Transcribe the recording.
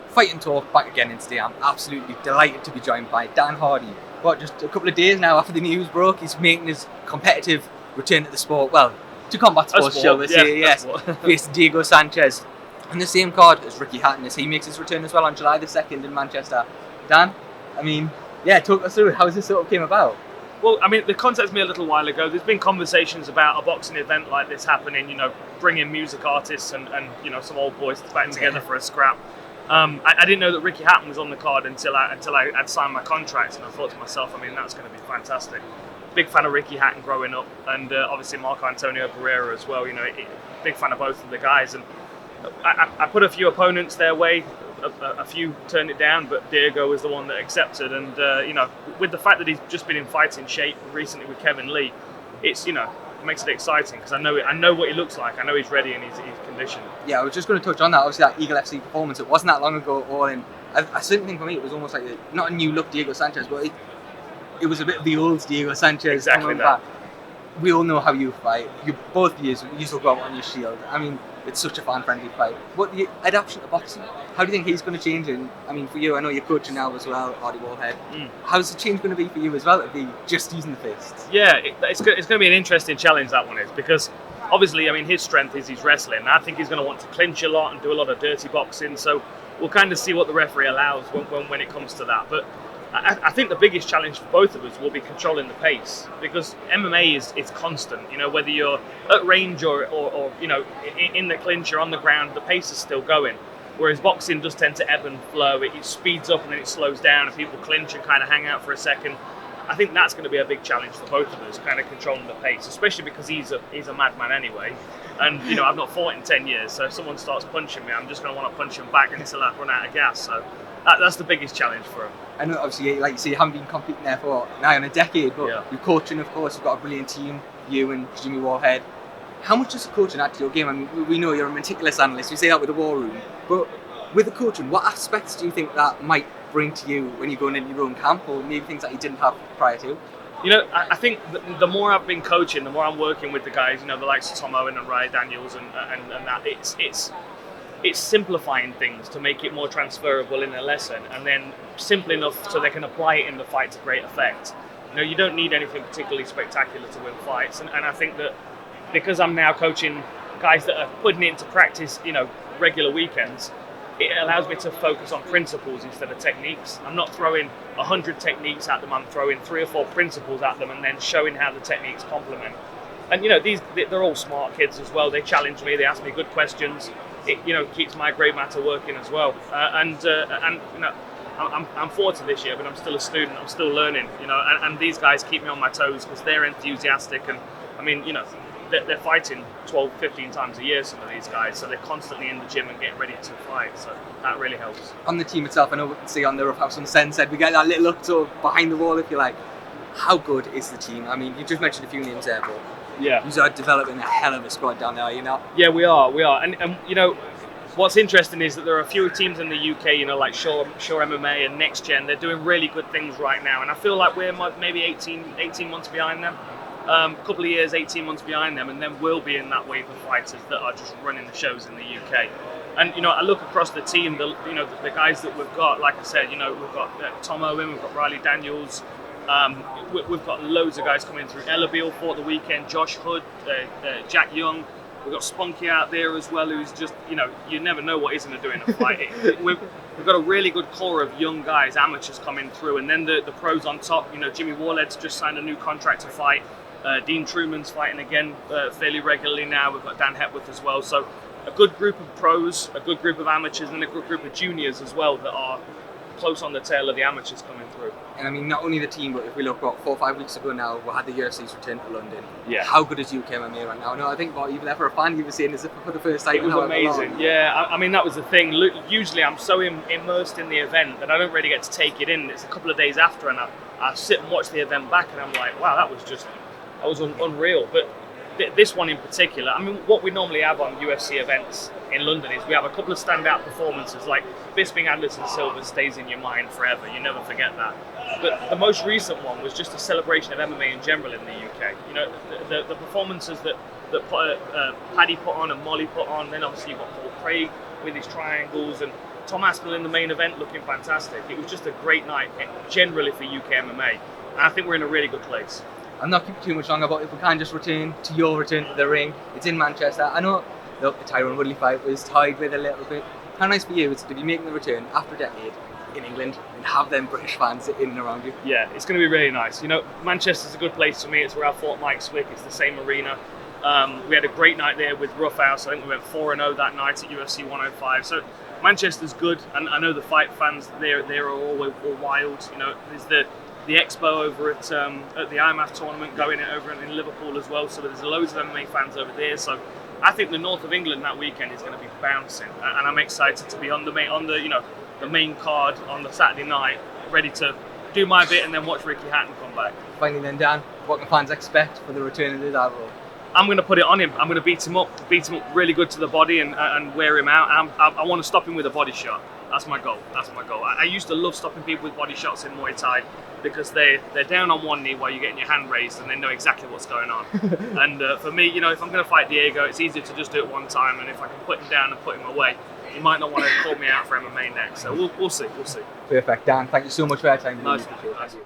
Fight and Talk back again, and today I'm absolutely delighted to be joined by Dan Hardy. Just a couple of days now after the news broke, he's making his competitive return to the sport. Well, to combat sports, shall we say, yes. Facing Diego Sanchez on the same card as Ricky Hatton as he makes his return as well on July the 2nd in Manchester. Dan, talk us through how this sort of came about. Well, they contacted me a little while ago. There's been conversations about a boxing event like this happening, bringing music artists and some old boys back together for a scrap. I didn't know that Ricky Hatton was on the card until I had signed my contract, and I thought to myself, that's going to be fantastic. Big fan of Ricky Hatton growing up, and obviously Marco Antonio Pereira as well. Big fan of both of the guys, and I put a few opponents their way. A few turned it down, but Diego was the one that accepted. And with the fact that he's just been in fighting shape recently with Kevin Lee, it's it makes it exciting because I know what he looks like. I know he's ready and he's conditioned. Yeah, I was just going to touch on that. Obviously, that Eagle FC performance, it wasn't that long ago at all. And I certainly think for me, it was almost like not a new look Diego Sanchez, but it was a bit of the old Diego Sanchez. Exactly that. Back. We all know how you fight. You still go out on your shield. It's such a fan-friendly fight. But the adaptation to boxing, how do you think he's going to change it? For you, I know you're coaching now as well, Hardy Wallhead. How's the change going to be for you as well, to be just using the fists? Yeah, it's going to be an interesting challenge, that one is, because obviously, his strength is his wrestling. I think he's going to want to clinch a lot and do a lot of dirty boxing, so we'll kind of see what the referee allows when it comes to that. But I think the biggest challenge for both of us will be controlling the pace, because MMA is constant. Whether you're at range or in the clinch or on the ground, the pace is still going. Whereas boxing does tend to ebb and flow. It speeds up and then it slows down, and people clinch and kind of hang out for a second. I think that's going to be a big challenge for both of us, kind of controlling the pace, especially because he's a madman anyway. And I've not fought in 10 years, so if someone starts punching me, I'm just going to want to punch him back until I run out of gas. So that's the biggest challenge for him. I know, obviously, like you say, you haven't been competing there for nigh on a decade, but you're coaching, of course. You've got a brilliant team, you and Jimmy Wallhead. How much does the coaching add to your game? We know you're a meticulous analyst. You say that with the war room, but with the coaching, what aspects do you think that might bring to you when you're going into your own camp, or maybe things that you didn't have prior to? I think the more I've been coaching, the more I'm working with the guys, the likes of Tom Owen and Ryan Daniels and that, it's simplifying things to make it more transferable in a lesson, and then simple enough so they can apply it in the fight to great effect. You don't need anything particularly spectacular to win fights, and I think that because I'm now coaching guys that are putting it into practice, regular weekends, it allows me to focus on principles instead of techniques. I'm not throwing 100 techniques at them, I'm throwing 3 or 4 principles at them and then showing how the techniques complement. And they're all smart kids as well. They challenge me, they ask me good questions. It keeps my grey matter working as well. I'm 40 this year, but I'm still a student. I'm still learning. And these guys keep me on my toes because they're enthusiastic. And they're fighting 12, 15 times a year, some of these guys. So they're constantly in the gym and getting ready to fight. So that really helps. On the team itself, I know we can see on the Rough House on Sunset, we get that little look sort of behind the wall, if you like. How good is the team? You just mentioned a few names there, but you are developing a hell of a squad down there, are you not? Yeah, we are. And what's interesting is that there are a few teams in the UK, like Shaw MMA and Next Gen. They're doing really good things right now, and I feel like we're maybe 18 months behind them. A couple of years, 18 months behind them, and then we'll be in that wave of fighters that are just running the shows in the UK. And I look across the team, the guys that we've got. Like I said, we've got Tom Owen, we've got Riley Daniels. We've got loads of guys coming through. Ella Beale fought the weekend, Josh Hood, Jack Young. We've got Spunky out there as well, who's just, you never know what he's going to do in a fight. We've got a really good core of young guys, amateurs coming through, and then the pros on top. Jimmy Wallhead's just signed a new contract to fight. Dean Truman's fighting again fairly regularly now. We've got Dan Hepworth as well. So a good group of pros, a good group of amateurs, and a good group of juniors as well that are close on the tail of the amateurs coming through. And not only the team, but if we look 4 or 5 weeks ago now, we had the UFC's return to London. Yeah. How good is UK MMA right now? No, I think even there for a fan, you were saying this for the first time. It was amazing. Yeah, that was the thing. Usually I'm so immersed in the event that I don't really get to take it in. It's a couple of days after, and I sit and watch the event back, and I'm like, wow, that was unreal. But this one in particular, what we normally have on UFC events in London is we have a couple of standout performances, like Bisping, Anderson, Silva stays in your mind forever. You never forget that. But the most recent one was just a celebration of MMA in general in the UK. The performances that that Paddy put on and Molly put on. Then obviously you've got Paul Craig with his triangles and Tom Aspinall in the main event looking fantastic. It was just a great night generally for UK MMA, and I think we're in a really good place. I'm not keeping too much longer, but if we can just return to your return to the ring. It's in Manchester. I know the Tyrone Woodley fight was tied with a little bit. How nice for you is to be making the return after a decade in England and have them British fans in and around you. Yeah, it's going to be really nice. You know, Manchester's a good place for me. It's where I fought Mike Swick. It's the same arena. We had a great night there with Roughhouse. I think we went 4-0 that night at UFC 105. So Manchester's good, and I know the fight fans there are all wild. You know, there's the expo over at the IMAF tournament going over in Liverpool as well. So there's loads of MMA fans over there. So I think the north of England that weekend is going to be bouncing, and I'm excited to be on the main card on the Saturday night, ready to do my bit and then watch Ricky Hatton come back. Finally then, Dan, what can fans expect for the return of the Divo? I'm going to put it on him. I'm going to beat him up really good to the body and wear him out. I want to stop him with a body shot. That's my goal. I used to love stopping people with body shots in Muay Thai because they're down on one knee while you're getting your hand raised and they know exactly what's going on. And for me, you know, if I'm going to fight Diego, it's easier to just do it one time, and if I can put him down and put him away, he might not want to call me out for MMA next. So we'll see. Perfect, Dan. Thank you so much for your time. Nice. Thank you.